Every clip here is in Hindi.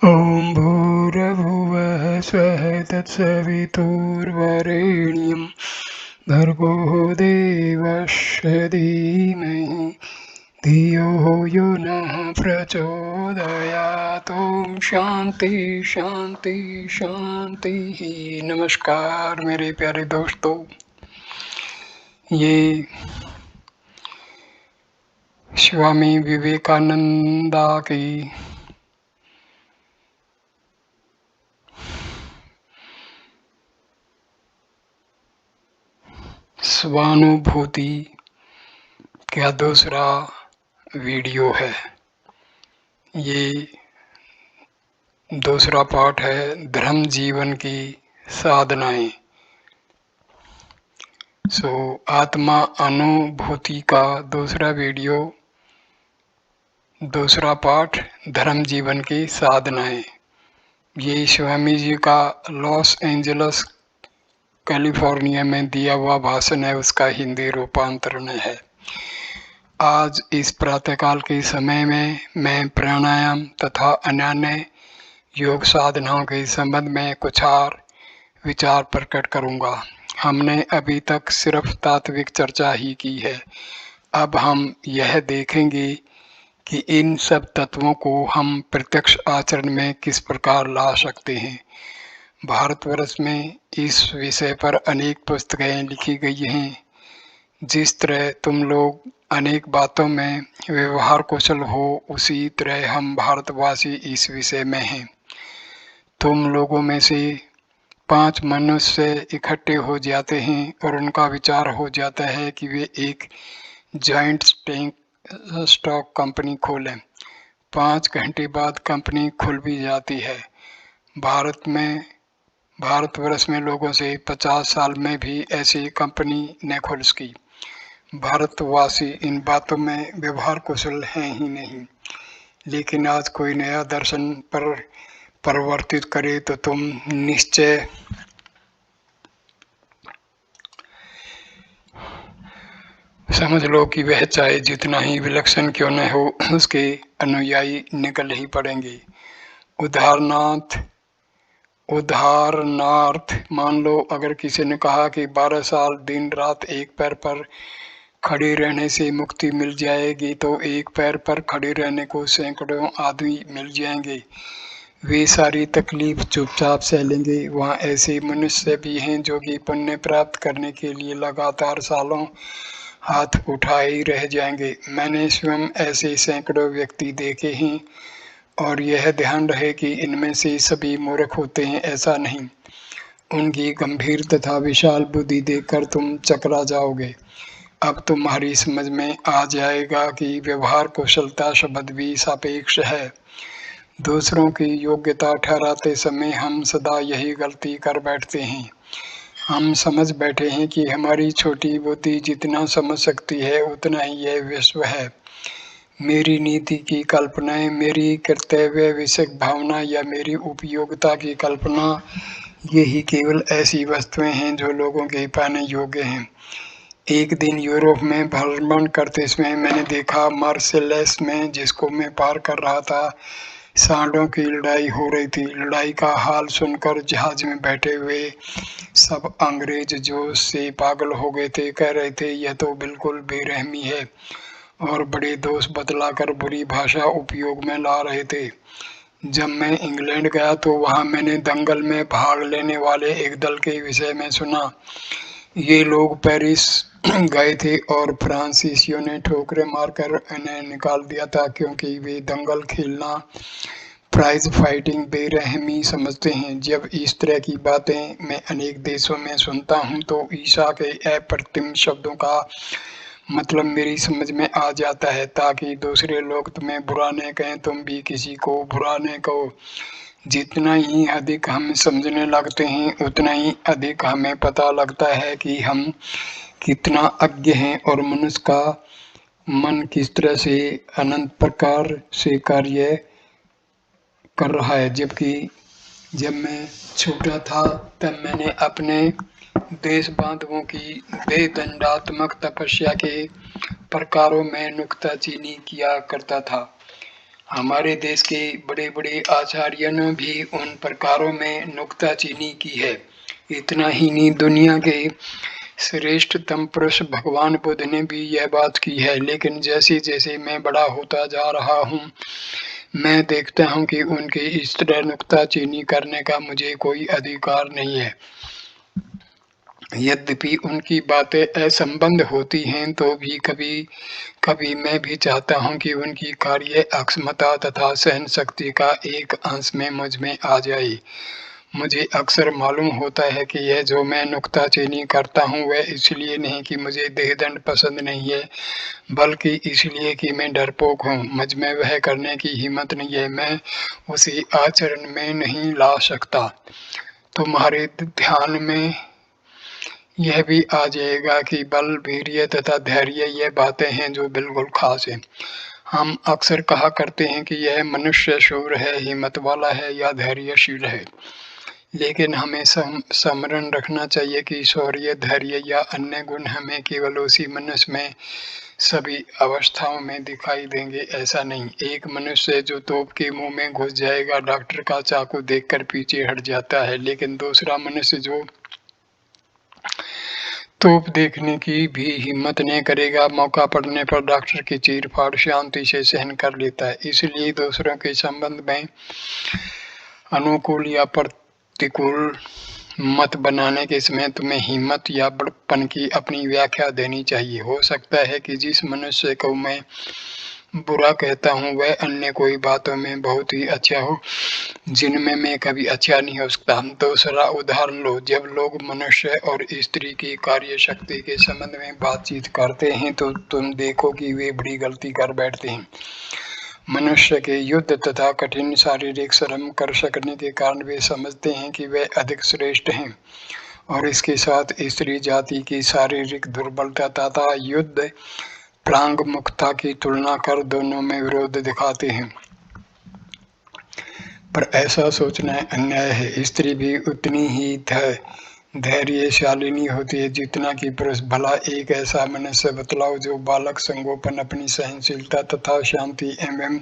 ॐ भूर्भुवः स्वः तत्सवितुर्वरेण्यं भर्गो देवस्य धीमहि धियो यो नः प्रचोदयात्। ॐ शांति शांति शांति। नमस्कार मेरे प्यारे दोस्तों, ये स्वामी विवेकानंदा की स्वानुभूति का दूसरा वीडियो है। ये दूसरा पार्ट है धर्म जीवन की साधनाएं। आत्मा अनुभूति का दूसरा वीडियो, दूसरा पार्ट धर्म जीवन की साधनाएं। ये स्वामी जी का लॉस एंजल्स कैलिफोर्निया में दिया हुआ भाषण है, उसका हिंदी रूपांतरण है। आज इस प्रातःकाल के समय में मैं प्राणायाम तथा अन्य योग साधनाओं के संबंध में कुछ और विचार प्रकट करूंगा। हमने अभी तक सिर्फ तात्विक चर्चा ही की है। अब हम यह देखेंगे कि इन सब तत्वों को हम प्रत्यक्ष आचरण में किस प्रकार ला सकते हैं। भारतवर्ष में इस विषय पर अनेक पुस्तकें लिखी गई हैं। जिस तरह तुम लोग अनेक बातों में व्यवहार कुशल हो, उसी तरह हम भारतवासी इस विषय में हैं। तुम लोगों में से 5 मनुष्य इकट्ठे हो जाते हैं और उनका विचार हो जाता है कि वे एक जॉइंट स्टॉक कंपनी खोलें। 5 घंटे बाद कंपनी खुल भी जाती है। भारतवर्ष में लोगों से 50 साल में भी ऐसी कंपनी न खुल सकी। भारतवासी इन बातों में व्यवहार कुशल हैं ही नहीं। लेकिन आज कोई नया दर्शन पर परिवर्तित करे तो तुम निश्चय समझ लो कि वह चाहे जितना ही विलक्षण क्यों न हो, उसके अनुयायी निकल ही पड़ेंगे। उदाहरणार्थ मान लो अगर किसी ने कहा कि 12 साल दिन रात एक पैर पर खड़े रहने से मुक्ति मिल जाएगी, तो एक पैर पर खड़े रहने को सैकड़ों आदमी मिल जाएंगे। वे सारी तकलीफ चुपचाप सह लेंगे। वहाँ ऐसे मनुष्य भी हैं जो कि पुण्य प्राप्त करने के लिए लगातार सालों हाथ उठाए ही रह जाएंगे। मैंने स्वयं ऐसे सैकड़ों व्यक्ति देखे हैं। और यह ध्यान रहे कि इनमें से सभी मूर्ख होते हैं, ऐसा नहीं। उनकी गंभीर तथा विशाल बुद्धि देखकर तुम चकरा जाओगे। अब तुम्हारी समझ में आ जाएगा कि व्यवहार कुशलता शब्द भी सापेक्ष है। दूसरों की योग्यता ठहराते समय हम सदा यही गलती कर बैठते हैं। हम समझ बैठे हैं कि हमारी छोटी बुद्धि जितना समझ सकती है उतना ही यह विश्व है। मेरी नीति की कल्पनाएं, मेरी कर्तव्य विषयक भावना या मेरी उपयोगिता की कल्पना, यही केवल ऐसी वस्तुएं हैं जो लोगों के पाने योग्य हैं। एक दिन यूरोप में भ्रमण करते समय मैंने देखा मार्सेलेस में, जिसको मैं पार कर रहा था, सांडों की लड़ाई हो रही थी। लड़ाई का हाल सुनकर जहाज में बैठे हुए सब अंग्रेज जोश से पागल हो गए थे। कह रहे थे यह तो बिल्कुल बेरहमी है, और बड़े दोष बतलाकर बुरी भाषा उपयोग में ला रहे थे। जब मैं इंग्लैंड गया तो वहां मैंने दंगल में भाग लेने वाले एक दल के विषय में सुना। ये लोग पेरिस गए थे और फ्रांसीसियों ने ठोकरें मारकर इन्हें निकाल दिया था, क्योंकि वे दंगल खेलना प्राइज फाइटिंग बेरहमी समझते हैं। जब इस तरह की बातें मैं अनेक देशों में सुनता हूँ तो ईसा के अप्रतिम शब्दों का मतलब मेरी समझ में आ जाता है, ताकि दूसरे लोग तुम्हें बुरा न कहें, तुम भी किसी को बुरा न कहो। जितना ही अधिक हम समझने लगते हैं उतना ही अधिक हमें पता लगता है कि हम कितना अज्ञ हैं और मनुष्य का मन किस तरह से अनंत प्रकार से कार्य कर रहा है। जबकि जब मैं छोटा था तब मैंने अपने देश बांधवों की बेदंडात्मक तपस्या के प्रकारों में नुक्ताचीनी किया करता था। हमारे देश के बड़े-बड़े आचार्यों ने भी उन प्रकारों में नुक्ताचीनी की है। इतना ही नहीं, दुनिया के श्रेष्ठतम पुरुष भगवान बुद्ध ने भी यह बात की है, लेकिन जैसे-जैसे मैं बड़ा होता जा रहा हूँ, मैं देखता हूँ कि उनकी इस तरह नुक्ताचीनी करने का मुझे कोई अधिकार नहीं है। यद्यपि उनकी बातें असंबद्ध होती हैं, तो भी कभी-कभी मैं भी चाहता हूँ कि उनकी कार्य अक्षमता तथा सहनशक्ति का एक अंश में मुझ में आ जाए। मुझे अक्सर मालूम होता है कि यह जो मैं नुक्ताचीनी करता हूँ, वह इसलिए नहीं कि मुझे देहदंड पसंद नहीं है, बल्कि इसलिए कि मैं डरपोक हूँ। मुझ में वह करने की हिम्मत नहीं है, मैं उसे आचरण में नहीं ला सकता। तुम्हारे ध्यान में यह भी आ जाएगा कि बल, वीर्य तथा धैर्य ये बातें हैं जो बिल्कुल खास हैं। हम अक्सर कहा करते हैं कि यह मनुष्य शूर है, हिम्मत वाला है या धैर्यशील है, लेकिन हमें स्मरण रखना चाहिए कि शौर्य, धैर्य या अन्य गुण हमें केवल उसी मनुष्य में सभी अवस्थाओं में दिखाई देंगे, ऐसा नहीं। एक मनुष्य जो तोप के मुंह में घुस जाएगा, डॉक्टर का चाकू देखकर पीछे हट जाता है, लेकिन दूसरा मनुष्य जो तोप देखने की भी हिम्मत नहीं करेगा, मौका पड़ने पर डॉक्टर की चीर-फाड़ शांति से सहन कर लेता है। इसलिए दूसरों के संबंध में अनुकूल या प्रतिकूल मत बनाने के समय तुम्हें हिम्मत या बड़प्पन की अपनी व्याख्या देनी चाहिए। हो सकता है कि जिस मनुष्य को मैं बुरा कहता हूँ, वह अन्य कोई बातों में बहुत ही अच्छा हो, जिनमें मैं कभी अच्छा नहीं हो सकता। दूसरा उदाहरण लो, जब लोग मनुष्य और स्त्री की कार्य शक्ति के संबंध में बातचीत करते हैं, तो तुम देखो कि वे बड़ी गलती कर बैठते हैं। मनुष्य के युद्ध तथा कठिन शारीरिक श्रम कर सकने के कारण वे समझते हैं कि वे अधिक श्रेष्ठ हैं, और इसके साथ स्त्री जाति की शारीरिक दुर्बलता तथा युद्ध प्रांगमुखता की तुलना कर दोनों में विरोध दिखाते हैं। पर ऐसा सोचना अन्याय है। स्त्री भी उतनी ही धैर्यशालिनी होती है जितना कि पुरुष। भला एक ऐसा मनुष्य बतलाओ जो बालक संगोपन अपनी सहनशीलता तथा शांति एवं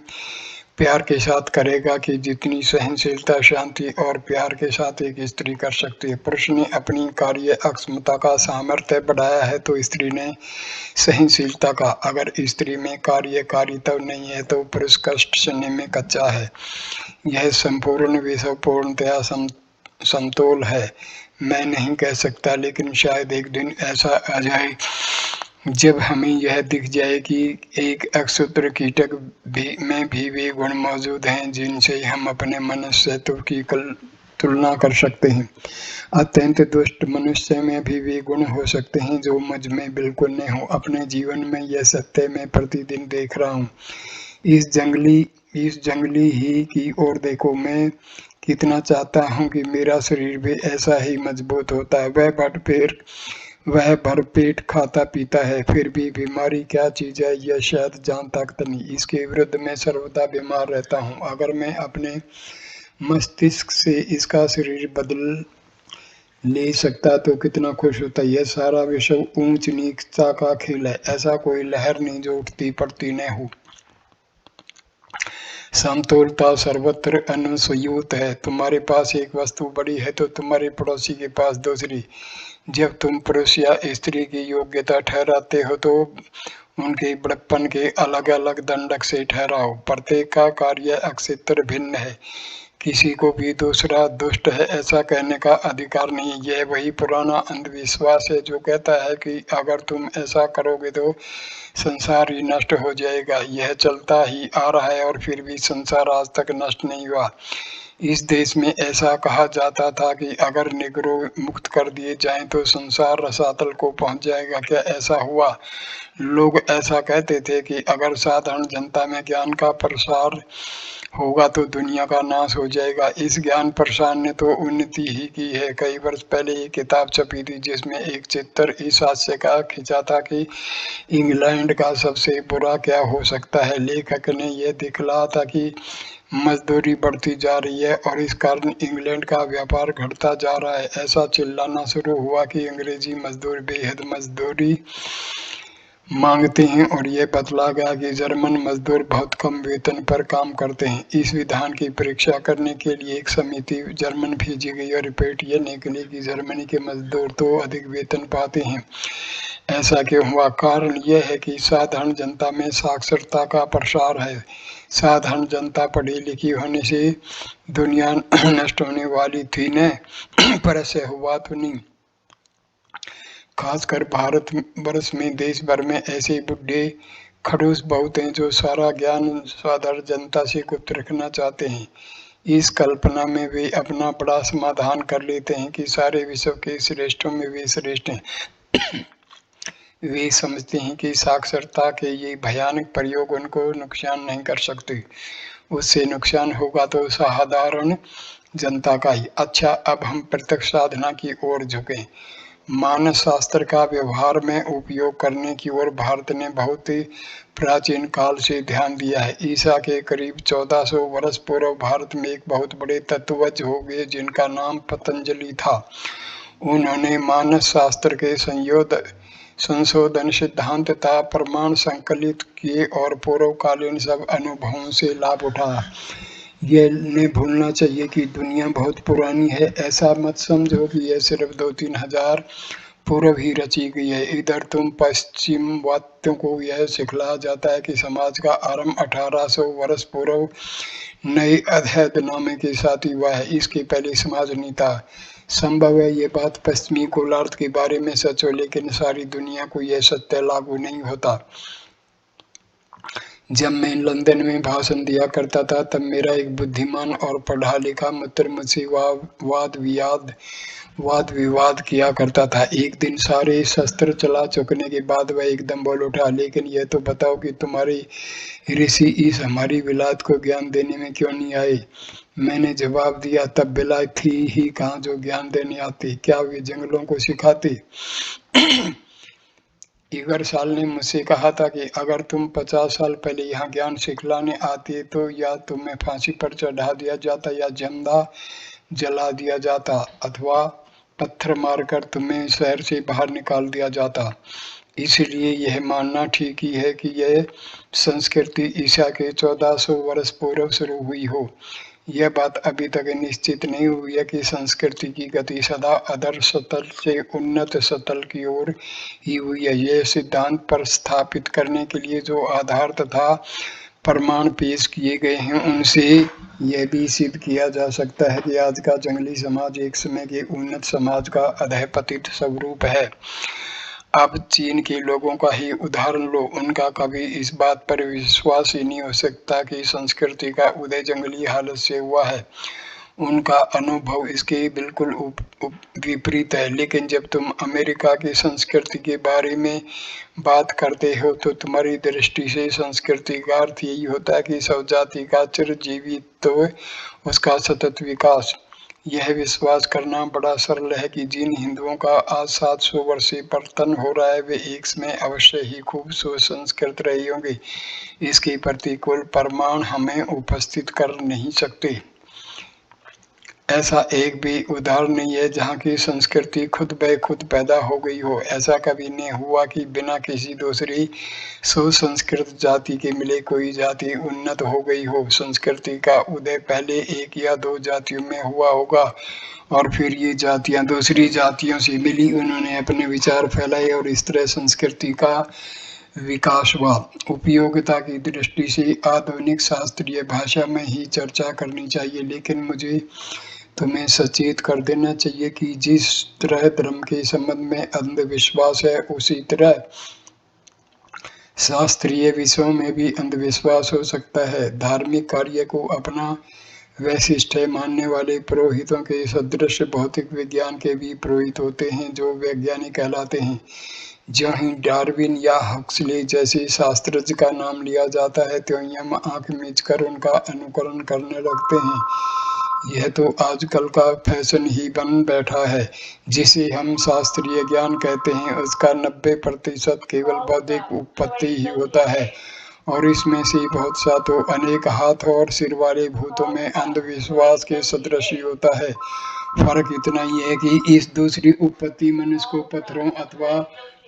प्यार के साथ करेगा कि जितनी सहनशीलता, शांति और प्यार के साथ एक स्त्री कर सकती है। पुरुष ने अपनी कार्य अक्षमता का सामर्थ्य बढ़ाया है तो स्त्री ने सहनशीलता का। अगर स्त्री में कार्यकारिता नहीं है तो पुरुष कष्ट सहने में कच्चा है। यह संपूर्ण विषय पूर्णतया समतोल है, मैं नहीं कह सकता, लेकिन शायद एक दिन ऐसा आ जाए जब हमें यह दिख जाए कि एक अक्षुद्र कीटक में भी वे गुण मौजूद हैं जिनसे हम अपने मनुष्यत्व की तुलना कर सकते हैं। अत्यंत दुष्ट मनुष्य में भी वे गुण हो सकते हैं जो मुझ में बिल्कुल नहीं हो। अपने जीवन में यह सत्य मैं प्रतिदिन देख रहा हूँ। इस जंगली ही की ओर देखो। मैं कितना चाहता हूँ कि मेरा शरीर भी ऐसा ही मजबूत होता है। वह भरपेट खाता पीता है, फिर भी बीमारी क्या चीज है यह शायद जानता तक नहीं। इसके विरुद्ध मैं सर्वदा बीमार रहता हूँ। अगर मैं अपने मस्तिष्क से इसका शरीर बदल ले सकता तो कितना खुश होता। यह सारा विश्व ऊंच नीचता का खेल है। ऐसा कोई लहर नहीं जो उठती पड़ती न हो। समतोलता सर्वत्र अनुस्यूत है। तुम्हारे पास एक वस्तु बड़ी है तो तुम्हारे पड़ोसी के पास दूसरी। जब तुम पुरुष या स्त्री की योग्यता ठहराते हो तो उनके बड़प्पन के अलग अलग दंडक से ठहराओ। प्रत्येक का कार्य अक्षित्र भिन्न है। किसी को भी दूसरा दुष्ट है ऐसा कहने का अधिकार नहीं। यह वही पुराना अंधविश्वास है जो कहता है कि अगर तुम ऐसा करोगे तो संसार ही नष्ट हो जाएगा। यह चलता ही आ रहा है और फिर भी संसार आज तक नष्ट नहीं हुआ। इस देश में ऐसा कहा जाता था कि अगर निग्रो मुक्त कर दिए जाएं तो संसार रसातल को पहुंच जाएगा। क्या ऐसा हुआ? लोग ऐसा कहते थे कि अगर साधारण जनता में ज्ञान का प्रसार होगा तो दुनिया का नाश हो जाएगा। इस ज्ञान प्रसार ने तो उन्नति ही की है। कई वर्ष पहले एक किताब छपी थी जिसमें एक चित्र इस हास्य का खींचा था कि इंग्लैंड का सबसे बुरा क्या हो सकता है। लेखक ने यह दिखलाया था कि मजदूरी बढ़ती जा रही है और इस कारण इंग्लैंड का व्यापार घटता जा रहा है। ऐसा चिल्लाना शुरू हुआ कि अंग्रेजी मजदूर बेहद मांगते हैं और यह बतला गया कि जर्मन मजदूर बहुत कम वेतन पर काम करते हैं। इस विधान की परीक्षा करने के लिए एक समिति जर्मन भेजी गई और रिपोर्ट यह निकली कि जर्मनी के मजदूर तो अधिक वेतन पाते हैं। ऐसा क्यों हुआ? कारण यह है कि साधारण जनता में साक्षरता का प्रसार है। साधारण जनता पढ़ी लिखी होने से दुनिया नष्ट होने वाली थी न, पर ऐसे हुआ तो नहीं। खासकर भारत वर्ष में देश भर में ऐसे बुढ़े खड़ूस बहुत हैं जो सारा ज्ञान साधारण जनता से गुप्त रखना चाहते हैं। इस कल्पना में वे अपना बड़ा समाधान कर लेते हैं कि सारे विश्व के श्रेष्ठों में वे श्रेष्ठ हैं। वे समझते हैं कि साक्षरता के ये भयानक प्रयोग उनको नुकसान नहीं कर सकते। उससे नुकसान होगा तो साधारण जनता का ही। अच्छा, अब हम प्रत्यक्ष साधना की ओर झुकें। मानस शास्त्र का व्यवहार में उपयोग करने की ओर भारत ने बहुत ही प्राचीन काल से ध्यान दिया है। ईसा के करीब 1400 वर्ष पूर्व भारत में एक बहुत बड़े तत्वज्ञ हो गए जिनका नाम पतंजलि था। उन्होंने मानस शास्त्र के संशोधन सिद्धांत तथा प्रमाण संकलित किए और पूर्वकालीन सब अनुभवों से लाभ उठाया। यह नहीं भूलना चाहिए कि दुनिया बहुत पुरानी है। ऐसा मत समझो कि यह सिर्फ 2-3 हजार पूर्व ही रची गई है। इधर तुम पश्चिमवादियों को यह सिखलाया जाता है कि समाज का आरंभ 1800 वर्ष पूर्व नए अध्ययननामे के साथ ही हुआ है। इसके पहले समाज नहीं था। संभव है ये बात पश्चिमी गोलार्ध के बारे में सच हो, लेकिन सारी दुनिया को यह सत्य लागू नहीं होता। जब मैं लंदन में भाषण दिया करता था तब मेरा एक बुद्धिमान और पढ़ा लिखा मित्र मुझसे वाद विवाद किया करता था। एक दिन सारे शस्त्र चला चुकने के बाद वह एकदम बोल उठा, लेकिन यह तो बताओ कि तुम्हारे ऋषि इस हमारी विलायत को ज्ञान देने में क्यों नहीं आए? मैंने जवाब दिया, तब विलायत थी ही कहाँ जो ज्ञान देने आती? क्या वे जंगलों को सिखाती? इगरसाल ने मुझसे कहा था कि अगर तुम 50 साल पहले यहाँ ज्ञान सिखलाने आते तो या तुम्हें फांसी पर चढ़ा दिया जाता या जिंदा जला दिया जाता अथवा पत्थर मारकर तुम्हें शहर से बाहर निकाल दिया जाता। इसलिए यह मानना ठीक ही है कि यह संस्कृति ईसा के 1400 वर्ष पूर्व शुरू हुई हो। यह बात अभी तक निश्चित नहीं हुई है कि संस्कृति की गति सदा अधर सतल से उन्नत सतल की ओर ही हुई है। यह सिद्धांत पर स्थापित करने के लिए जो आधार तथा प्रमाण पेश किए गए हैं उनसे यह भी सिद्ध किया जा सकता है कि आज का जंगली समाज एक समय के उन्नत समाज का अधःपतित स्वरूप है। अब चीन के लोगों का ही उदाहरण लो। उनका कभी इस बात पर विश्वास ही नहीं हो सकता कि संस्कृति का उदय जंगली हालत से हुआ है। उनका अनुभव इसके बिल्कुल विपरीत है। लेकिन जब तुम अमेरिका की संस्कृति के बारे में बात करते हो तो तुम्हारी दृष्टि से संस्कृति का अर्थ यही होता है कि सब जाति का चिरजीवित्व, उसका सतत विकास। यह विश्वास करना बड़ा सरल है कि जिन हिंदुओं का आज 700 वर्ष से पतन हो रहा है वे एक समय अवश्य ही खूब सुसंस्कृत रहे होंगे, इसके प्रतिकूल प्रमाण हमें उपस्थित कर नहीं सकते। ऐसा एक भी उदाहरण नहीं है जहाँ की संस्कृति खुद ब खुद पैदा हो गई हो। ऐसा कभी नहीं हुआ कि बिना किसी दूसरी सुसंस्कृत जाति के मिले कोई जाति उन्नत हो गई हो। संस्कृति का उदय पहले एक या दो जातियों में हुआ होगा और फिर ये जातियां दूसरी जातियों से मिली, उन्होंने अपने विचार फैलाए और इस तरह संस्कृति का विकास हुआ। उपयोगिता की दृष्टि से आधुनिक शास्त्रीय भाषा में ही चर्चा करनी चाहिए, लेकिन मुझे तुम्हें सचेत कर देना चाहिए कि जिस तरह धर्म के संबंध में अंधविश्वास है उसी तरह शास्त्रीय विषयों में भी अंधविश्वास हो सकता है। धार्मिक कार्य को अपना वैशिष्ट मानने वाले पुरोहितों के सदृश भौतिक विज्ञान के भी पुरोहित होते हैं जो वैज्ञानिक कहलाते हैं। ज्यों ही डार्विन या हक्सले जैसे शास्त्रज्ञ का नाम लिया जाता है त्यों ही हम आंख मीच कर उनका अनुकरण करने लगते हैं। यह तो आजकल का फैशन ही बन बैठा है। जिसे हम शास्त्रीय ज्ञान कहते हैं उसका 90% केवल बौद्धिक उत्पत्ति ही होता है और इसमें से बहुत सा तो अनेक हाथ और सिर वाले भूतों में अंधविश्वास के सदृश ही होता है। फर्क इतना ही है कि इस दूसरी उत्पत्ति मनुष्य को पत्थरों अथवा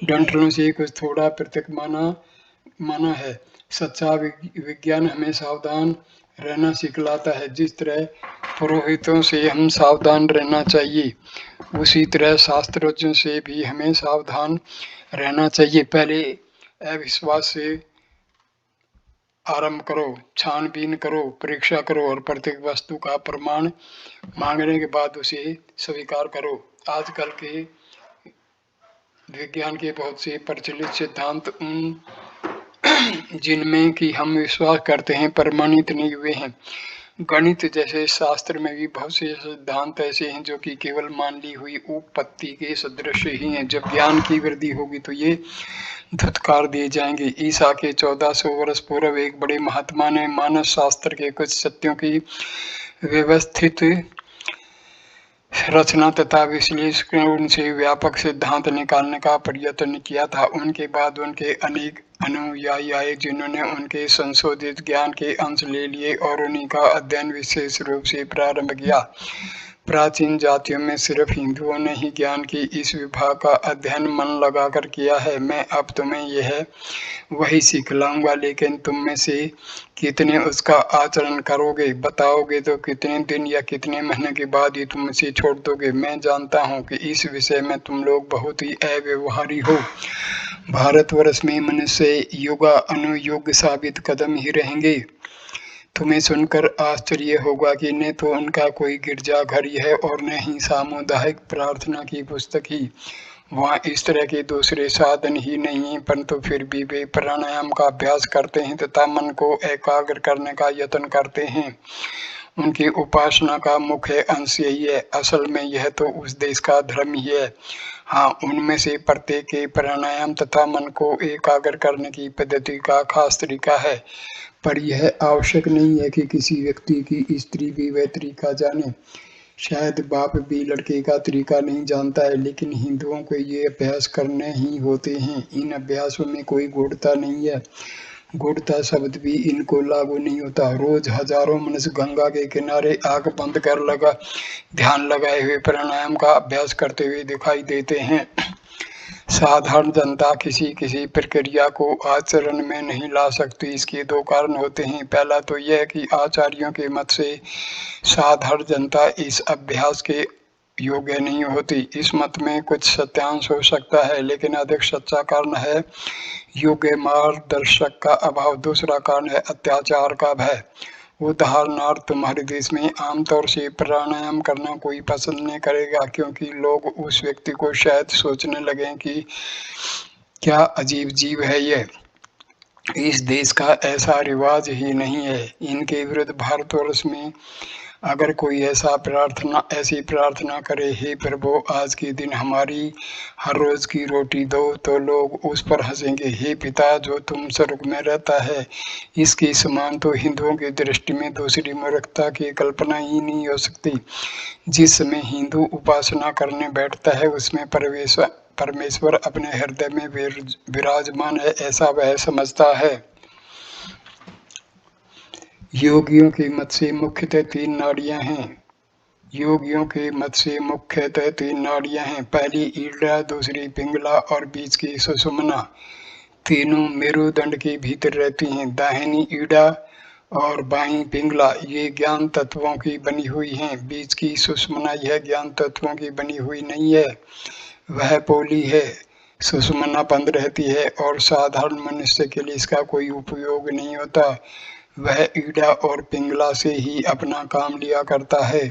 डंठलों से कुछ थोड़ा पृथक माना है। सच्चा विज्ञान हमें सावधान रहना सिखलाता है। जिस तरह पुरोहितों से हम सावधान रहना चाहिए, उसी तरह शास्त्रों से भी हमें सावधान रहना चाहिए। पहले अविश्वास से आरंभ करो, छानबीन करो, परीक्षा करो और प्रत्येक वस्तु का प्रमाण मांगने के बाद उसे स्वीकार करो। आजकल के विज्ञान के बहुत से प्रचलित सिद्धांत उन जिनमें कि हम विश्वास करते हैं प्रमाणित नहीं हुए हैं। गणित जैसे शास्त्र में भी बहुत से सिद्धांत ऐसे हैं जो कि केवल मान ली हुई उत्पत्ति के सदृश ही हैं। जब ज्ञान की वृद्धि होगी तो ये धुतकार दिए जाएंगे। ईसा के 1400 वर्ष पूर्व एक बड़े महात्मा ने मानव शास्त्र के कुछ सत्यों की व्यवस्थित रचना तथा विश्लेषण से व्यापक सिद्धांत निकालने का प्रयत्न किया था। उनके बाद उनके अनेक अनुयायी आए जिन्होंने उनके संशोधित ज्ञान के अंश ले लिए और उन्हीं का अध्ययन विशेष रूप से प्रारंभ किया। प्राचीन जातियों में सिर्फ हिंदुओं ने ही ज्ञान की इस विभाग का अध्ययन मन लगाकर किया है। मैं अब तुम्हें यह वही सिखलाऊंगा, लेकिन तुम में से कितने उसका आचरण करोगे? बताओगे तो कितने दिन या कितने महीने के बाद ही तुम इसे छोड़ दोगे? मैं जानता हूँ कि इस विषय में तुम लोग बहुत ही अव्यवहारी हो। भारतवर्ष में मनुष्य युग अनुयुग साबित कदम ही रहेंगे। तुम्हें सुनकर आश्चर्य होगा कि न तो उनका कोई गिरजाघर है और न ही सामुदायिक प्रार्थना की पुस्तक ही। वहाँ इस तरह के दूसरे साधन ही नहीं है, परंतु फिर भी वे प्राणायाम का अभ्यास करते हैं तथा मन को एकाग्र करने का यत्न करते हैं। उनकी उपासना का मुख्य अंश यही है। असल में यह तो उस देश का धर्म ही है। हाँ, उनमें से प्रत्येक के प्राणायाम तथा मन को एकाग्र करने की पद्धति का खास तरीका है, पर यह आवश्यक नहीं है कि किसी व्यक्ति की स्त्री भी वह तरीका जाने। शायद बाप भी लड़के का तरीका नहीं जानता है, लेकिन हिंदुओं को ये अभ्यास करने ही होते हैं। इन अभ्यासों में कोई गूढ़ता नहीं है। गूढ़ता शब्द भी इनको लागू नहीं होता। रोज हजारों मनुष्य गंगा के किनारे आंख बंद कर ध्यान लगाए हुए प्राणायाम का अभ्यास करते हुए दिखाई देते हैं। साधारण जनता किसी किसी प्रक्रिया को आचरण में नहीं ला सकती। इसके दो कारण होते हैं। पहला तो यह कि आचार्यों के मत से साधारण जनता इस अभ्यास के योग्य नहीं होती। इस मत में कुछ सत्यांश हो सकता है, लेकिन अधिक सच्चा कारण है योग्य मार्गदर्शक का अभाव। दूसरा कारण है अत्याचार का भय। उदाहरणार्थ, तुम्हारे देश में आमतौर से प्राणायाम करना कोई पसंद नहीं करेगा, क्योंकि लोग उस व्यक्ति को शायद सोचने लगे कि क्या अजीब जीव है यह। इस देश का ऐसा रिवाज ही नहीं है। इनके विरुद्ध भारतवर्ष में अगर कोई ऐसी प्रार्थना करे, हे प्रभु आज के दिन हमारी हर रोज की रोटी दो, तो लोग उस पर हंसेंगे। हे पिता जो तुम स्वर्ग में रहता है, इसके समान तो हिंदुओं की दृष्टि में दूसरी मूर्खता की कल्पना ही नहीं हो सकती। जिस समय हिंदू उपासना करने बैठता है उसमें परमेश्वर अपने हृदय में विराजमान है, ऐसा वह समझता है। योगियों के मत से मुख्यतः तीन नाड़ियां हैं। पहली ईड़ा, दूसरी पिंगला और बीच की सुषुम्ना। तीनों मेरुदंड के भीतर रहती हैं। दाहिनी ईड़ा और बाईं पिंगला ये ज्ञान तत्वों की बनी हुई हैं। बीच की सुषुम्ना यह ज्ञान तत्वों की बनी हुई नहीं है, वह पोली है। सुषुम्ना बंद रहती है और साधारण मनुष्य के लिए इसका कोई उपयोग नहीं होता। वह ईड़ा और पिंगला से ही अपना काम लिया करता है।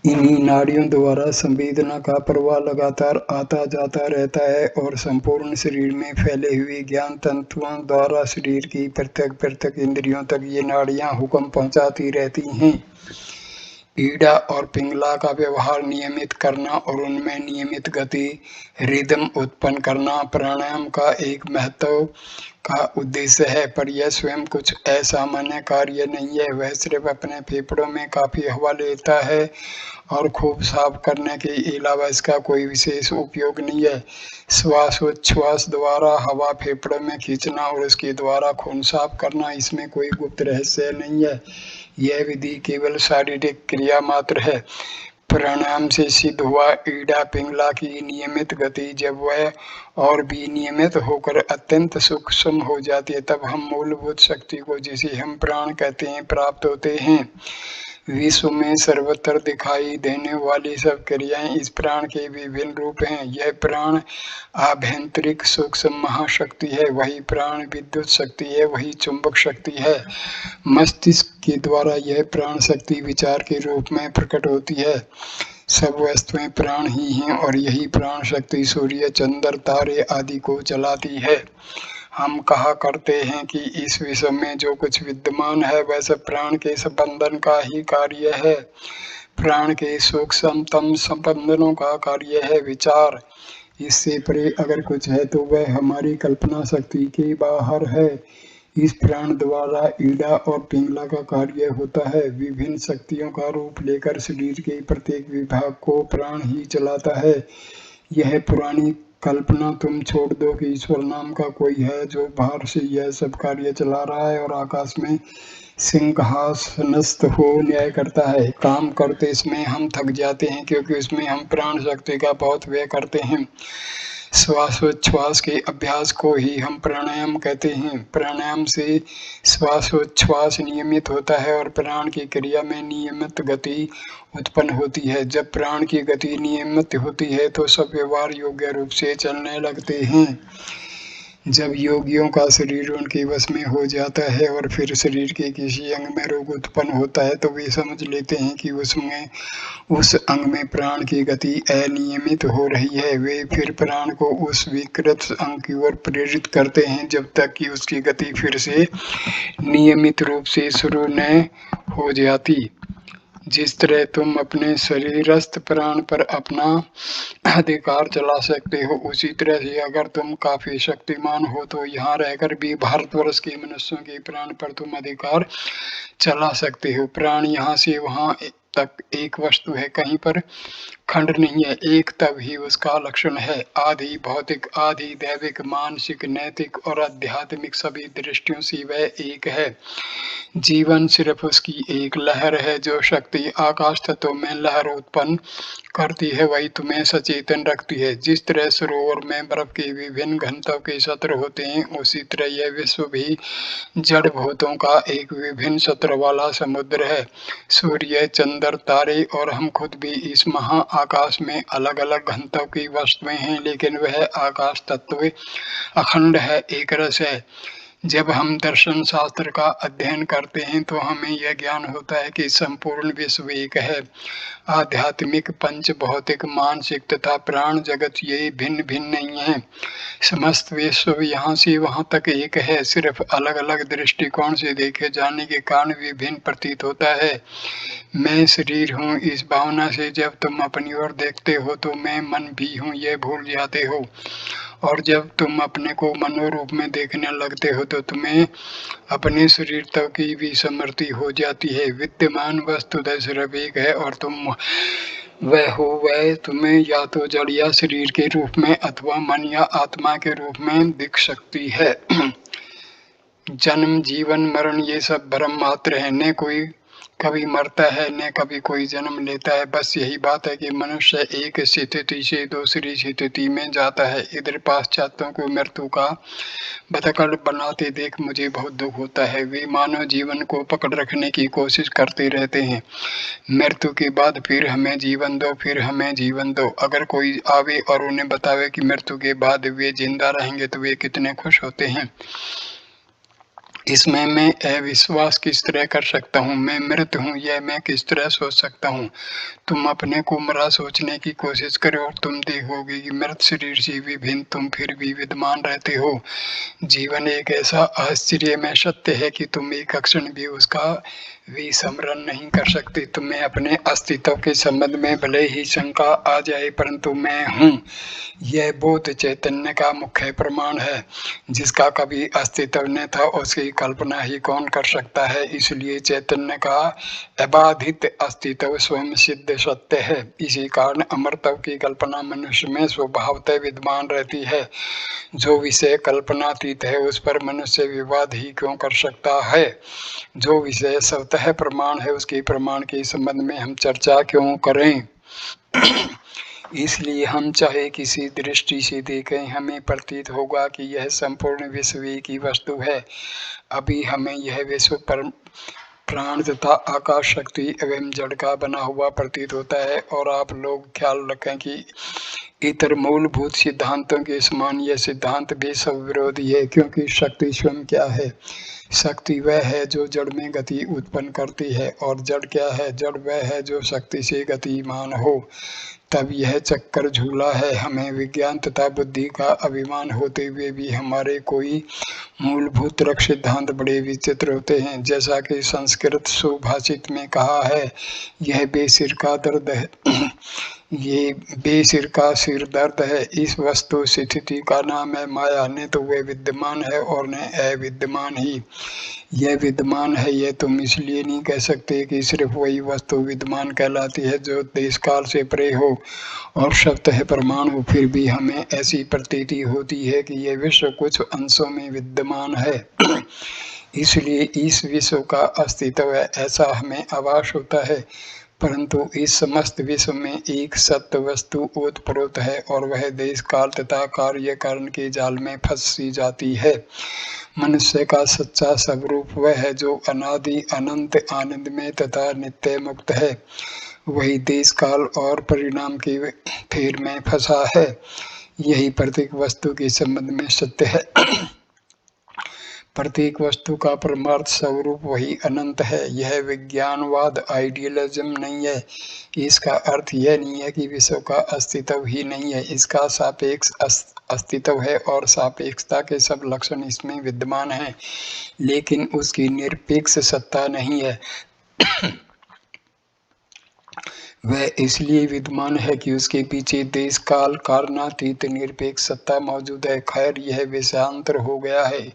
इन्हीं नाड़ियों द्वारा संवेदना का प्रवाह लगातार आता जाता रहता है और संपूर्ण शरीर में फैले हुए ज्ञान तंतुओं द्वारा शरीर की पृथक पृथक इंद्रियों तक ये नाड़ियां हुक्म पहुंचाती रहती हैं। ईड़ा और पिंगला का व्यवहार नियमित करना और उनमें नियमित गति रिदम उत्पन्न करना प्राणायाम का एक का उद्देश्य है, पर यह स्वयं कुछ असामान्य कार्य नहीं है। वह सिर्फ अपने फेफड़ों में काफ़ी हवा लेता है और खूब साफ करने के अलावा इसका कोई विशेष उपयोग नहीं है। श्वासोच्छ्वास द्वारा हवा फेफड़ों में खींचना और उसके द्वारा खून साफ करना, इसमें कोई गुप्त रहस्य नहीं है। यह विधि केवल शारीरिक क्रिया मात्र है। प्राणायाम से सिद्ध हुआ इड़ा पिंगला की नियमित गति जब वह और भी नियमित होकर अत्यंत सूक्ष्म हो जाती है, तब हम मूलभूत शक्ति को, जिसे हम प्राण कहते हैं, प्राप्त होते हैं। विश्व में सर्वत्र दिखाई देने वाली सब क्रियाएं इस प्राण के विभिन्न रूप हैं। यह प्राण आभ्यंतरिक सूक्ष्म महाशक्ति है, वही प्राण विद्युत शक्ति है, वही चुंबक शक्ति है। मस्तिष्क के द्वारा यह प्राण शक्ति विचार के रूप में प्रकट होती है। सब वस्तुएं प्राण ही हैं और यही प्राण शक्ति सूर्य, चंद्र, तारे आदि को चलाती है। हम कहा करते हैं कि इस विश्व में जो कुछ विद्यमान है वह सब प्राण के संबंधन का ही कार्य है। प्राण के सूक्ष्मतम संबंधनों का कार्य है विचार। इससे परे अगर कुछ है तो वह हमारी कल्पना शक्ति के बाहर है। इस प्राण द्वारा इड़ा और पिंगला का कार्य होता है। विभिन्न शक्तियों का रूप लेकर शरीर के प्रत्येक विभाग को प्राण ही चलाता है। यह पुरानी कल्पना तुम छोड़ दो कि ईश्वर नाम का कोई है जो बाहर से यह सब कार्य चला रहा है और आकाश में सिंहासनस्थ हो न्याय करता है। काम करते समय हम थक जाते हैं क्योंकि उसमें हम प्राण शक्ति का बहुत व्यय करते हैं। श्वासोच्छ्वास के अभ्यास को ही हम प्राणायाम कहते हैं। प्राणायाम से श्वासोच्छ्वास नियमित होता है और प्राण की क्रिया में नियमित गति उत्पन्न होती है। जब प्राण की गति नियमित होती है तो सब व्यवहार योग्य रूप से चलने लगते हैं। जब योगियों का शरीर उनके वश में हो जाता है और फिर शरीर के किसी अंग में रोग उत्पन्न होता है तो वे समझ लेते हैं कि उस अंग में प्राण की गति अनियमित हो रही है। वे फिर प्राण को उस विकृत अंग की ओर प्रेरित करते हैं जब तक कि उसकी गति फिर से नियमित रूप से शुरू न हो जाती। जिस तरह तुम अपने शरीरस्थ प्राण पर अपना अधिकार चला सकते हो, उसी तरह से अगर तुम काफी शक्तिमान हो तो यहाँ रहकर भी भारतवर्ष के मनुष्यों के प्राण पर तुम अधिकार चला सकते हो। प्राण यहाँ से वहाँ तक एक वस्तु है, कहीं पर खंड नहीं है, एक तब ही उसका लक्षण है। आधि भौतिक, आधि दैविक, मानसिक, नैतिक और आध्यात्मिक सभी दृष्टियों से वह एक है। जीवन सिर्फ उसकी एक लहर है। जो शक्ति आकाश तत्व में लहर उत्पन्न करती है वही तुम्हें सचेतन रखती है। जिस तरह सरोवर में बर्फ के विभिन्न घनत्व के सत्र होते हैं, उसी तरह यह विश्व भी जड़ भूतों का एक विभिन्न सत्र वाला समुद्र है। सूर्य, चंद्र, तारे और हम खुद भी इस महा आकाश में अलग अलग घनत्व की वस्तुएं हैं, लेकिन वह आकाश तत्व अखंड है, एक रस है। जब हम दर्शन शास्त्र का अध्ययन करते हैं तो हमें यह ज्ञान होता है कि संपूर्ण विश्व एक है। आध्यात्मिक, पंच भौतिक, मानसिक तथा प्राण जगत ये भिन्न भिन्न नहीं है। समस्त विश्व यहाँ से वहाँ तक एक है, सिर्फ अलग अलग दृष्टिकोण से देखे जाने के कारण विभिन्न प्रतीत होता है। मैं शरीर हूँ, इस भावना से जब तुम अपनी ओर देखते हो तो मैं मन भी हूँ यह भूल जाते हो, और जब तुम अपने को मनोरूप में देखने लगते हो तो तुम्हें अपने शरीर तक की भी स्मृति हो जाती है। विद्यमान वस्तुतः सिर्फ एक है और तुम वह हो। वह तुम्हें या तो जड़ या शरीर के रूप में अथवा मन या आत्मा के रूप में दिख सकती है। जन्म, जीवन, मरण ये सब भ्रम मात्र है। न कोई कभी मरता है न कभी कोई जन्म लेता है। बस यही बात है कि मनुष्य एक स्थिति से दूसरी स्थिति में जाता है। इधर पाश्चात्यों को मृत्यु का बतकड़ बनाते देख मुझे बहुत दुख होता है। वे मानव जीवन को पकड़ रखने की कोशिश करते रहते हैं। मृत्यु के बाद फिर हमें जीवन दो, फिर हमें जीवन दो। अगर कोई आवे और उन्हें बतावे कि मृत्यु के बाद वे जिंदा रहेंगे तो वे कितने खुश होते हैं। इसमें मैं अविश्वास किस तरह कर सकता हूँ? मैं मृत हूँ यह मैं किस तरह सोच सकता हूँ? तुम अपने को मरा सोचने की कोशिश करो और तुम देखोगे कि मृत शरीर से विभिन्न तुम फिर भी विद्यमान रहते हो। जीवन एक ऐसा आश्चर्यमय सत्य है कि तुम एक क्षण भी उसका वे स्मरण नहीं कर सकते। तुम्हें अपने अस्तित्व के संबंध में भले ही शंका आ जाए, परंतु मैं हूँ, यह बोध चैतन्य का मुख्य प्रमाण है। जिसका कभी अस्तित्व न था, उसकी कल्पना ही कौन कर सकता है। इसलिए चैतन्य का अबाधित अस्तित्व स्वयं सिद्ध सत्य है। इसी कारण अमरत्व की कल्पना मनुष्य में स्वभावतः विद्यमान रहती है। जो विषय कल्पनातीत है, उस पर मनुष्य विवाद ही क्यों कर सकता है। जो विषय स्वतः प्रमाण है, उसके प्रमाण के संबंध में हम चर्चा क्यों करें। इसलिए हम चाहे किसी दृष्टि से देखें, हमें प्रतीत होगा कि यह संपूर्ण विश्व एक ही वस्तु है। अभी हमें यह विश्व पर प्राण तथा आकाश शक्ति एवं जड़ का बना हुआ प्रतीत होता है। और आप लोग ख्याल रखें कि इतर मूलभूत सिद्धांतों के समान यह सिद्धांत भी स्वविरोधी है, क्योंकि शक्ति स्वयं क्या है। शक्ति वह है जो जड़ में गति उत्पन्न करती है, और जड़ क्या है। जड़ वह है जो शक्ति से गतिमान हो। तब यह चक्कर झूला है। हमें विज्ञान तथा बुद्धि का अभिमान होते हुए भी हमारे कोई मूलभूत तर्क सिद्धांत बड़े विचित्र होते हैं। जैसा कि संस्कृत सुभाषित में कहा है, यह बेसिर का दर्द है ये बेसिर का सिर दर्द है। इस वस्तु स्थिति का नाम है माया। न तो वह विद्यमान है और न अविद्यमान ही। यह विद्यमान है, यह तुम इसलिए नहीं कह सकते कि सिर्फ वही वस्तु विद्यमान कहलाती है जो देश काल से परे हो और स्वतः प्रमाण हो। फिर भी हमें ऐसी प्रतीति होती है कि यह विश्व कुछ अंशों में विद्यमान है। इसलिए इस विश्व का अस्तित्व है, ऐसा हमें आभास होता है। परंतु इस समस्त विश्व में एक सत्य वस्तु ओतप्रोत है, और वह देश काल तथा कार्य कारण के जाल में फंसी जाती है। मनुष्य का सच्चा स्वरूप वह है जो अनादि अनंत आनंदमय तथा नित्य मुक्त है। वही देश काल और परिणाम के फेर में फंसा है। यही प्रत्येक वस्तु के संबंध में सत्य है। प्रत्येक वस्तु का परमार्थ स्वरूप वही अनंत है। यह विज्ञानवाद आइडियलिज्म नहीं है। इसका अर्थ यह नहीं है कि विश्व का अस्तित्व ही नहीं है। इसका सापेक्ष अस्तित्व है, और सापेक्षता के सब लक्षण इसमें विद्यमान हैं, लेकिन उसकी निरपेक्ष सत्ता नहीं है। वह इसलिए विद्यमान है कि उसके पीछे देश काल कारणातीत निरपेक्ष सत्ता मौजूद है। खैर, यह विषयांतर हो गया है।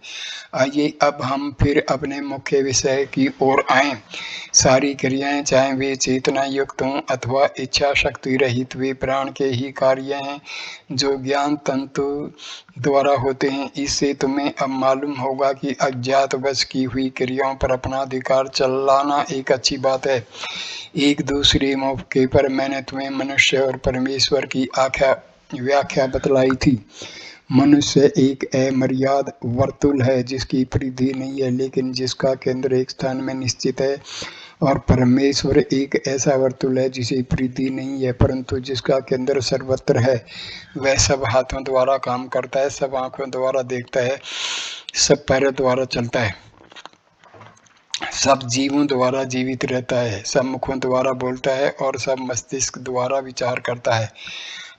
आइए अब हम फिर अपने मुख्य विषय की ओर आएं। सारी क्रियाएं, चाहे वे चेतना युक्त हों अथवा इच्छा शक्ति रहित, वे प्राण के ही कार्य हैं जो ज्ञान तंतु द्वारा होते हैं। इससे तुम्हें अब मालूम होगा कि अज्ञात वश की हुई क्रियाओं पर अपना अधिकार चलाना एक अच्छी बात है। एक दूसरे मौके पर मैंने तुम्हें मनुष्य और परमेश्वर की व्याख्या बतलाई थी। मनुष्य एक अमर्याद वर्तुल है जिसकी परिधि नहीं है, लेकिन जिसका केंद्र एक स्थान में निश्चित है। और परमेश्वर एक ऐसा वर्तुल है जिसे परिधि नहीं है, परंतु जिसका केंद्र सर्वत्र है। वह सब हाथों द्वारा काम करता है, सब आंखों द्वारा देखता है, सब पैरों द्वारा चलता है, सब जीवों द्वारा जीवित रहता है, सब मुखों द्वारा बोलता है, और सब मस्तिष्क द्वारा विचार करता है।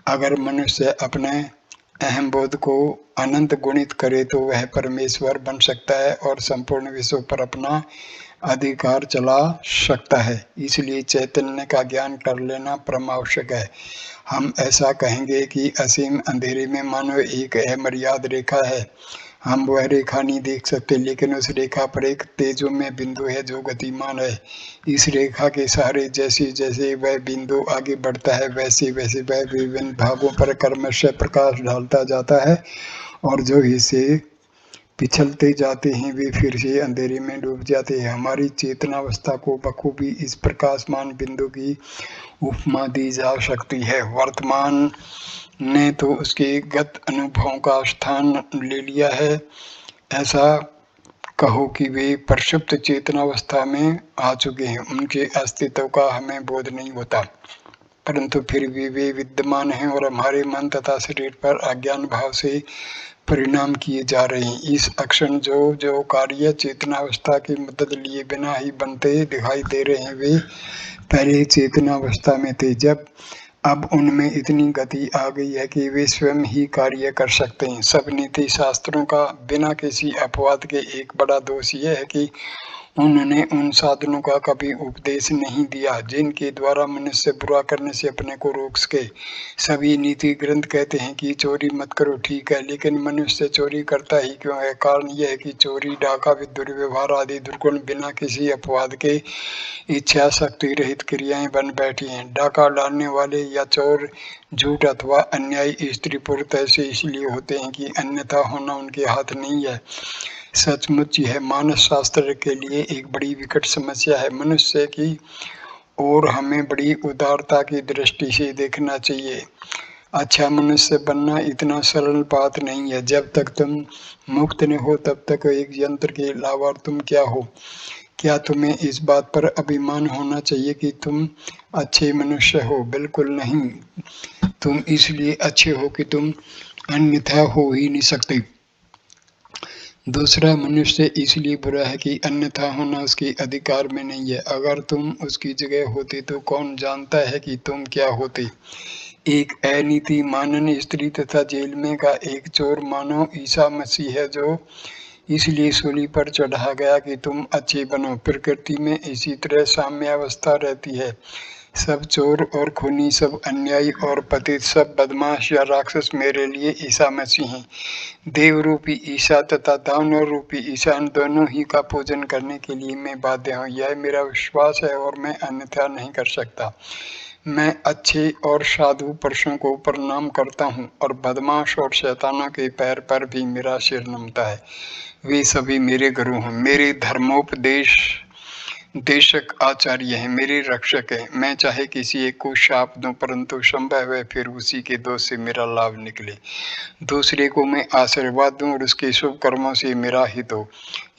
अगर मनुष्य अपने अहम बोध को अनंत गुणित करे तो वह परमेश्वर बन सकता है और संपूर्ण विश्व पर अपना अधिकार चला सकता है। इसलिए चैतन्य का ज्ञान कर लेना परम आवश्यक है। हम ऐसा कहेंगे कि असीम अंधेरे में मानो एक अमर्याद रेखा है। हम वह रेखा नहीं देख सकते, लेकिन उस रेखा पर एक तेजोमय बिंदु है जो गतिमान है। इस रेखा के सहारे जैसे जैसे वह बिंदु आगे बढ़ता है, वैसे वैसे वह विभिन्न भागों पर क्रमशः प्रकाश डालता जाता है, और जो हिस्से पिछलते जाते हैं वे फिर से अंधेरे में डूब जाते हैं। हमारी चेतनावस्था को बखूबी इस प्रकाशमान बिंदु की उपमा दी जा सकती है। वर्तमान ने तो उसके गत अनुभवों का स्थान ले लिया है। ऐसा कहो कि वे प्रसुप्त चेतनावस्था में आ चुके हैं। उनके अस्तित्व का हमें बोध नहीं होता, परंतु फिर भी वे विद्यमान हैं और हमारे मन तथा शरीर पर अज्ञान भाव से परिणाम किए जा रहे हैं। इस अक्षण जो कार्य चेतनावस्था की मदद लिए बिना ही बनते दिखाई दे रहे हैं, वे पहले चेतनावस्था में थे, जब अब उनमें इतनी गति आ गई है कि वे स्वयं ही कार्य कर सकते हैं। सब नीति शास्त्रों का बिना किसी अपवाद के एक बड़ा दोष यह है कि उन्होंने उन साधनों का कभी उपदेश नहीं दिया जिनके द्वारा मनुष्य बुरा करने से अपने को रोक सके। सभी नीति ग्रंथ कहते हैं कि चोरी मत करो, ठीक है, लेकिन मनुष्य चोरी करता ही क्यों है? कारण यह है कि चोरी, डाका, दुर्व्यवहार आदि दुर्गुण बिना किसी अपवाद के इच्छा शक्ति रहित क्रियाएं बन बैठी हैं। डाका डालने वाले या चोर झूठ अथवा अन्यायी स्त्री पुरुष ऐसे इसलिए होते हैं कि अन्यथा होना उनके हाथ नहीं है। सचमुच यह मानस शास्त्र के लिए एक बड़ी विकट समस्या है। मनुष्य की ओर हमें बड़ी उदारता की दृष्टि से देखना चाहिए। अच्छा मनुष्य बनना इतना सरल बात नहीं है। जब तक तुम मुक्त न हो तब तक एक यंत्र के अलावा तुम क्या हो? क्या तुम्हें इस बात पर अभिमान होना चाहिए कि तुम अच्छे मनुष्य हो? बिल्कुल नहीं। तुम इसलिए अच्छे हो कि तुम अन्यथा हो ही नहीं सकते। दूसरा, मनुष्य इसलिए बुरा है कि अन्यथा होना उसके अधिकार में नहीं है। अगर तुम उसकी जगह होते तो कौन जानता है कि तुम क्या होते? एक अनीति मानन स्त्री तथा जेल में का एक चोर मानो ईसा मसीह है, जो इसलिए सूली पर चढ़ा गया कि तुम अच्छे बनो। प्रकृति में इसी तरह साम्यावस्था रहती है। सब चोर और खूनी, सब अन्यायी और पतित, सब बदमाश या राक्षस मेरे लिए ईसा मसीह हैं। देव रूपी ईसा तथा दानव रूपी ईसा, इन दोनों ही का पूजन करने के लिए मैं बाध्य हूँ। यह मेरा विश्वास है और मैं अन्यथा नहीं कर सकता। मैं अच्छे और साधु पुरुषों को प्रणाम करता हूँ और बदमाश और शैतानों के पैर पर भी मेरा सिर नमता है। वे सभी मेरे गुरु हैं, मेरे धर्मोपदेश देशक आचार्य हैं, मेरे रक्षक हैं। मैं चाहे किसी एक को शाप दूं, परंतु संभव है फिर उसी के दोष से मेरा लाभ निकले। दूसरे को मैं आशीर्वाद दूं और उसके शुभ कर्मों से मेरा हित हो।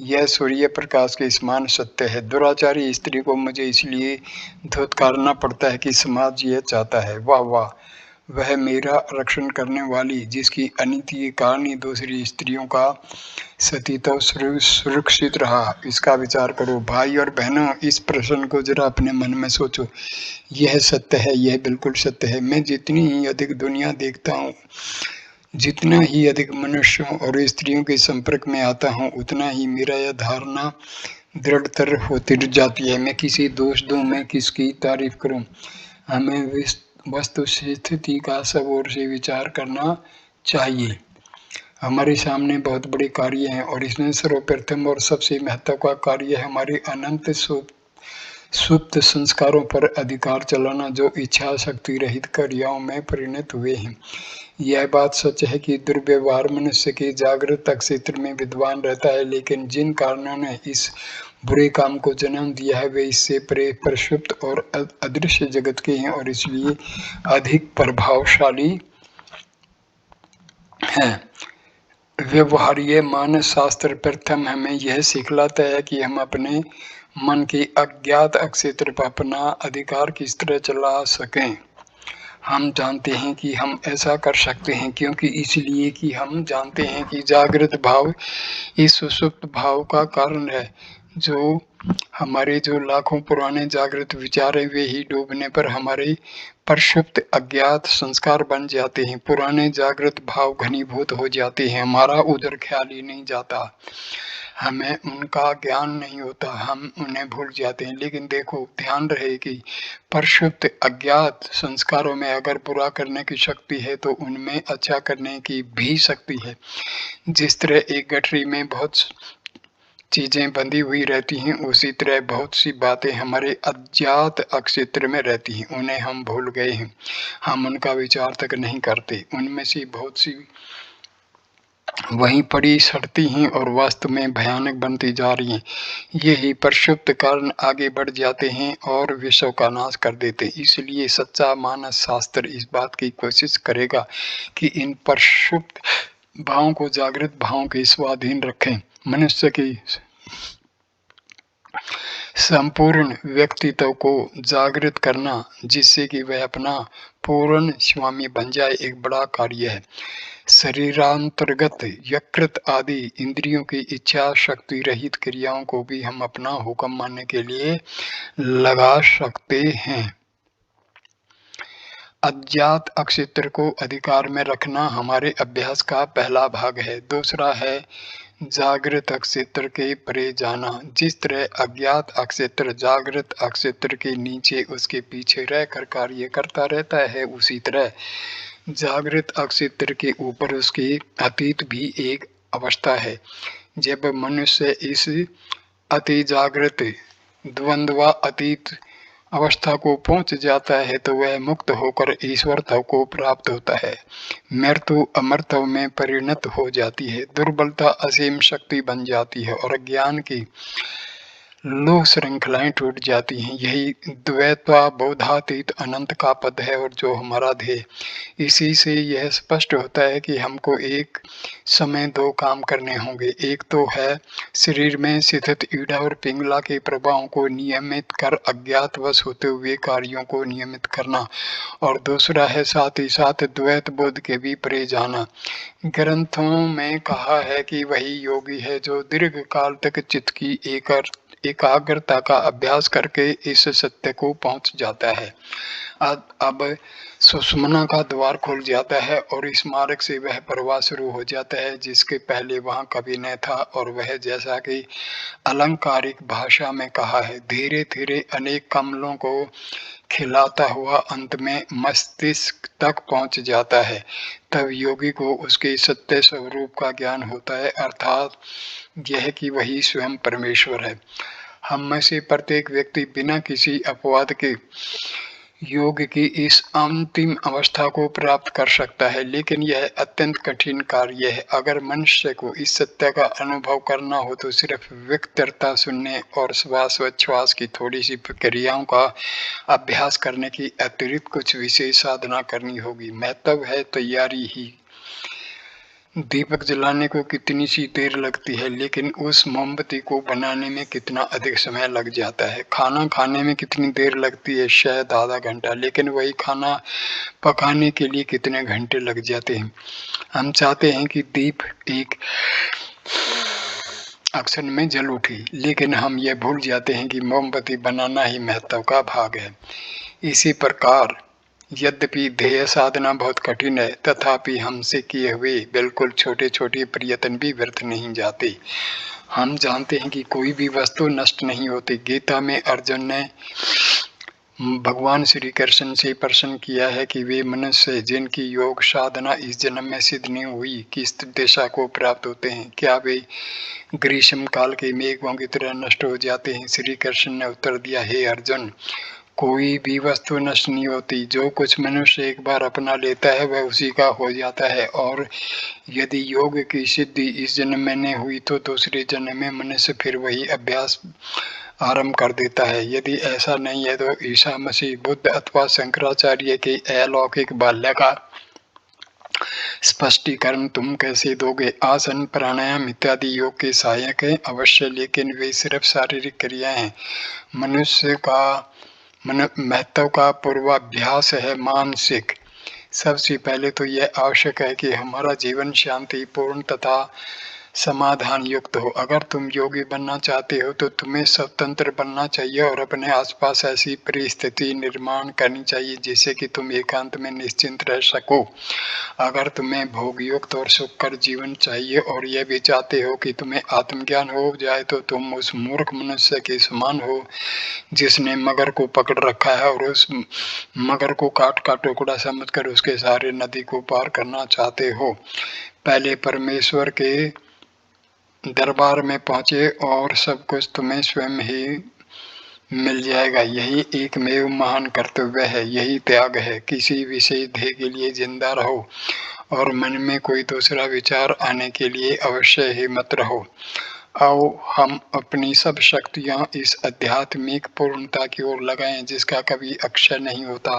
यह सूर्य प्रकाश के समान सत्य है। दुराचारी स्त्री को मुझे इसलिए धुतकारना पड़ता है कि समाज यह चाहता है। वाह वाह, वह मेरा रक्षण करने वाली, जिसकी अनीति के कारण ही दूसरी स्त्रियों का सतीत्व सुरक्षित रहा। इसका विचार करो भाई और बहनों, इस प्रश्न को जरा अपने मन में सोचो। यह सत्य है, यह बिल्कुल सत्य है। मैं जितनी ही अधिक दुनिया देखता हूँ, जितना ही अधिक मनुष्यों और स्त्रियों के संपर्क में आता हूँ, उतना ही मेरा यह धारणा दृढ़तर होती जाती है। मैं किसी दोष दूं, मैं किसकी तारीफ करूं? हमें वस्तुस्थिति का सब ओर से विचार करना चाहिए। हमारे सामने बहुत बड़े कार्य हैं और इसमें सर्वप्रथम और सबसे महत्व का कार्य है हमारे अनंत सुप्त संस्कारों पर अधिकार चलाना, जो इच्छा शक्ति रहित क्रियाओं में परिणत हुए हैं। यह बात सच है कि दुर्व्यवहार मनुष्य के जागृत क्षेत्र में विद्वान रहता है, लेकिन जिन कारणों ने इस बुरे काम को जन्म दिया है वे इससे प्रसुप्त और अदृश्य जगत के हैं और इसलिए अधिक प्रभावशाली हैं। व्यवहार्य मानस शास्त्र प्रथम हमें यह सिखलाता है कि हम अपने मन के अज्ञात क्षेत्र पर अपना अधिकार किस तरह चला सकें। हम जानते हैं कि हम ऐसा कर सकते हैं क्योंकि इसलिए कि हम जानते हैं कि जागृत भाव इस सुषुप्त भाव का कारण है। जो हमारे जो लाखों पुराने जागृत विचार हैं, वे ही डूबने पर हमारे प्रसुप्त अज्ञात संस्कार बन जाते हैं। पुराने जागृत भाव घनीभूत हो जाते हैं, हमारा उधर ख्याल ही नहीं जाता, हमें उनका ज्ञान नहीं होता, हम उन्हें भूल जाते हैं। लेकिन देखो, ध्यान रहे कि प्रसुप्त अज्ञात संस्कारों में अगर बुरा करने की शक्ति है तो उनमें अच्छा करने की भी शक्ति है। जिस तरह एक गठरी में बहुत चीजें बंधी हुई रहती हैं, उसी तरह बहुत सी बातें हमारे अज्ञात क्षेत्र में रहती हैं, उन्हें हम भूल गए हैं, हम उनका विचार तक नहीं करते। उनमें से बहुत सी वहीं पड़ी सड़ती हैं और वास्तव में भयानक बनती जा रही हैं। यही प्रसुप्त कारण आगे बढ़ जाते हैं और विश्व का नाश कर देते हैं। इसलिए सच्चा मानस शास्त्र इस बात की कोशिश करेगा कि इन प्रसुप्त भावों को जागृत भावों के स्वाधीन रखें। मनुष्य की संपूर्ण व्यक्तित्व को जागृत करना, जिससे कि वह अपना पूर्ण स्वामी बन जाए, एक बड़ा कार्य है। शरीरांतर्गत यकृत आदि इंद्रियों की इच्छा शक्ति रहित क्रियाओं को भी हम अपना हुक्म मानने के लिए लगा सकते हैं। अज्ञात क्षेत्र को अधिकार में रखना हमारे अभ्यास का पहला भाग है। दूसरा है जागृत अक्षेत्र के परे जाना। जिस तरह अज्ञात अक्षेत्र जागृत अक्षेत्र के नीचे उसके पीछे रहकर कार्य करता रहता है, उसी तरह जागृत अक्षेत्र के ऊपर उसके अतीत भी एक अवस्था है। जब मनुष्य इस अति जागृत द्वंद्व अतीत अवस्था को पहुंच जाता है तो वह मुक्त होकर ईश्वरत्व को प्राप्त होता है। मृत्यु अमरत्व में परिणत हो जाती है, दुर्बलता असीम शक्ति बन जाती है और ज्ञान की लोह श्रृंखलाएं टूट जाती हैं। यही द्वैत्वा बोधातीत अनंत का पद है और जो हमारा ध्येय। इसी से यह स्पष्ट होता है कि हमको एक समय दो काम करने होंगे। एक तो है शरीर में स्थित ईड़ा और पिंगला के प्रभावों को नियमित कर अज्ञातवश होते हुए कार्यों को नियमित करना, और दूसरा है साथ ही साथ द्वैत बोध के भी परे जाना। ग्रंथों में कहा है कि वही योगी है जो दीर्घ काल तक चित्त की एकाग्रता का अभ्यास करके इस सत्य को पहुंच जाता है। अब सुषुम्ना का द्वार खुल जाता है और इस मार्ग से वह प्रवाह शुरू हो जाता है जिसके पहले वहां कभी न था, और वह जैसा कि अलंकारिक भाषा में कहा है, धीरे धीरे अनेक कमलों को खिलाता हुआ अंत में मस्तिष्क तक पहुंच जाता है। तब योगी को उसके सत्य स्वरूप का ज्ञान होता है, अर्थात यह कि वही स्वयं परमेश्वर है। हम में से प्रत्येक व्यक्ति बिना किसी अपवाद के योग की इस अंतिम अवस्था को प्राप्त कर सकता है, लेकिन यह अत्यंत कठिन कार्य है। अगर मनुष्य को इस सत्य का अनुभव करना हो तो सिर्फ विकटता सुनने और श्वासोच्छ्वास की थोड़ी सी प्रक्रियाओं का अभ्यास करने की अतिरिक्त कुछ विशेष साधना करनी होगी। महत्व है तैयारी ही। दीपक जलाने को कितनी सी देर लगती है, लेकिन उस मोमबत्ती को बनाने में कितना अधिक समय लग जाता है। खाना खाने में कितनी देर लगती है, शायद आधा घंटा, लेकिन वही खाना पकाने के लिए कितने घंटे लग जाते हैं। हम चाहते हैं कि दीप एक अक्षण में जल उठे, लेकिन हम ये भूल जाते हैं कि मोमबत्ती बनाना ही महत्व का भाग है। इसी प्रकार यद्यपि ध्येय साधना बहुत कठिन है, तथापि हमसे किए हुए बिल्कुल छोटे छोटे प्रयत्न भी व्यर्थ नहीं जाते। हम जानते हैं कि कोई भी वस्तु नष्ट नहीं होती। गीता में अर्जुन ने भगवान श्री कृष्ण से प्रश्न किया है कि वे मनुष्य जिनकी योग साधना इस जन्म में सिद्ध नहीं हुई किस दिशा को प्राप्त होते हैं, क्या वे ग्रीष्म काल के मेघों की तरह नष्ट हो जाते हैं? श्री कृष्ण ने उत्तर दिया, हे अर्जुन, कोई भी वस्तु नष्ट नहीं होती। जो कुछ मनुष्य एक बार अपना लेता है वह उसी का हो जाता है, और यदि योग की सिद्धि इस जन्म में नहीं हुई तो दूसरे जन्म में मनुष्य फिर वही अभ्यास आरंभ कर देता है। यदि ऐसा नहीं है तो ईसा मसीह, बुद्ध अथवा शंकराचार्य के अलौकिक बाल्य का स्पष्टीकरण तुम कैसे दोगे? आसन, प्राणायाम इत्यादि योग के सहायक हैं अवश्य, लेकिन वे सिर्फ शारीरिक क्रियाएं हैं। मनुष्य का महत्व का पूर्वाभ्यास है मानसिक। सबसे पहले तो यह आवश्यक है कि हमारा जीवन शांतिपूर्ण तथा समाधान युक्त हो। अगर तुम योगी बनना चाहते हो तो तुम्हें स्वतंत्र बनना चाहिए और अपने आसपास ऐसी परिस्थिति निर्माण करनी चाहिए जिससे कि तुम एकांत में निश्चिंत रह सको। अगर तुम्हें भोगयुक्त और सुखकर जीवन चाहिए और यह भी चाहते हो कि तुम्हें आत्मज्ञान हो जाए तो तुम उस मूर्ख मनुष्य के समान हो जिसने मगर को पकड़ रखा है और उस मगर को काट का टुकड़ा समझकर उसके सहारे नदी को पार करना चाहते हो। पहले परमेश्वर के दरबार में पहुंचे और सब कुछ तुम्हें स्वयं ही मिल जाएगा। यही एकमेव महान कर्तव्य है, यही त्याग है। किसी विशेष ध्येय के लिए जिंदा रहो और मन में कोई दूसरा विचार आने के लिए अवश्य ही मत रहो। आओ हम अपनी सब शक्तियां इस आध्यात्मिक पूर्णता की ओर लगाएं जिसका कभी अक्षय नहीं होता।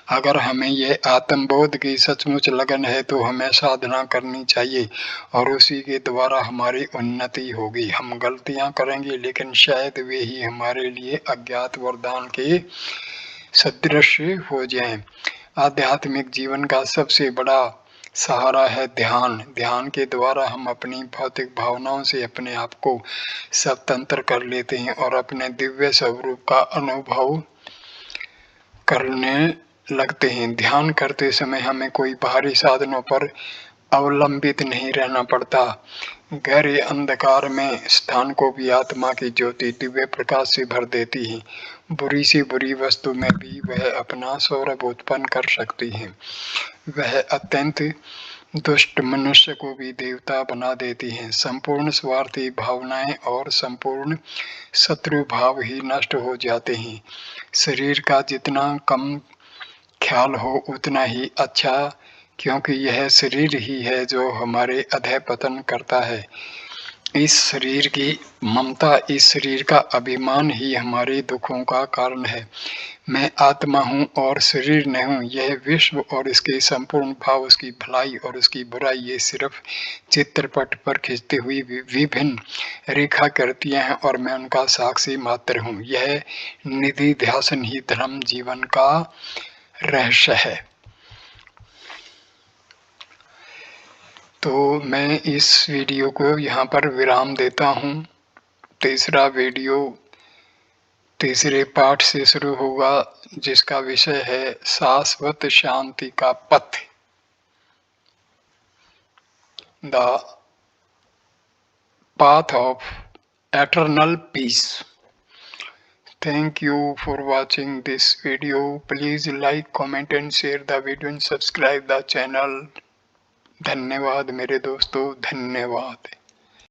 अगर हमें यह आत्मबोध की सचमुच लगन है तो हमें साधना करनी चाहिए और उसी के द्वारा हमारी उन्नति होगी। हम गलतियां करेंगे लेकिन शायद वे ही हमारे लिए अज्ञात वरदान के सदृश हो जाएं। आध्यात्मिक जीवन का सबसे बड़ा सहारा है ध्यान। ध्यान के द्वारा हम अपनी भौतिक भावनाओं से अपने आप को स्वतंत्र कर लेते हैं और अपने दिव्य स्वरूप का अनुभव करने लगते हैं। ध्यान करते समय हमें कोई बाहरी साधनों पर अवलंबित नहीं रहना पड़ता। गहरे अंधकार में स्थान को भी आत्मा की ज्योति दिव्य प्रकाश से भर देती है। बुरी से बुरी वस्तु में भी वह अपना सौरभ उत्पन्न कर सकती है। वह अत्यंत दुष्ट मनुष्य को भी देवता बना देती है। संपूर्ण स्वार्थी भावनाएं और संपूर्ण शत्रु भाव ही नष्ट हो जाते हैं। शरीर का जितना कम ख्याल हो उतना ही अच्छा, क्योंकि यह शरीर ही है जो हमारे अधःपतन करता है। इस शरीर की ममता, इस शरीर का अभिमान ही हमारे दुखों का कारण है। मैं आत्मा हूँ और शरीर नहीं हूँ। यह विश्व और इसके संपूर्ण भाव, उसकी भलाई और उसकी बुराई, ये सिर्फ चित्रपट पर खिंचती हुई विभिन्न रेखाकृतियाँ हैं और मैं उनका साक्षी मात्र हूँ। यह निधि ध्यान ही धर्म जीवन का रहस्य है। तो मैं इस वीडियो को यहाँ पर विराम देता हूँ। तीसरा वीडियो तीसरे पाठ से शुरू होगा, जिसका विषय है शाश्वत शांति का पथ, the path of eternal peace. Thank you for watching this video. Please like, comment and share the video and subscribe the channel. धन्यवाद मेरे दोस्तों, धन्यवाद।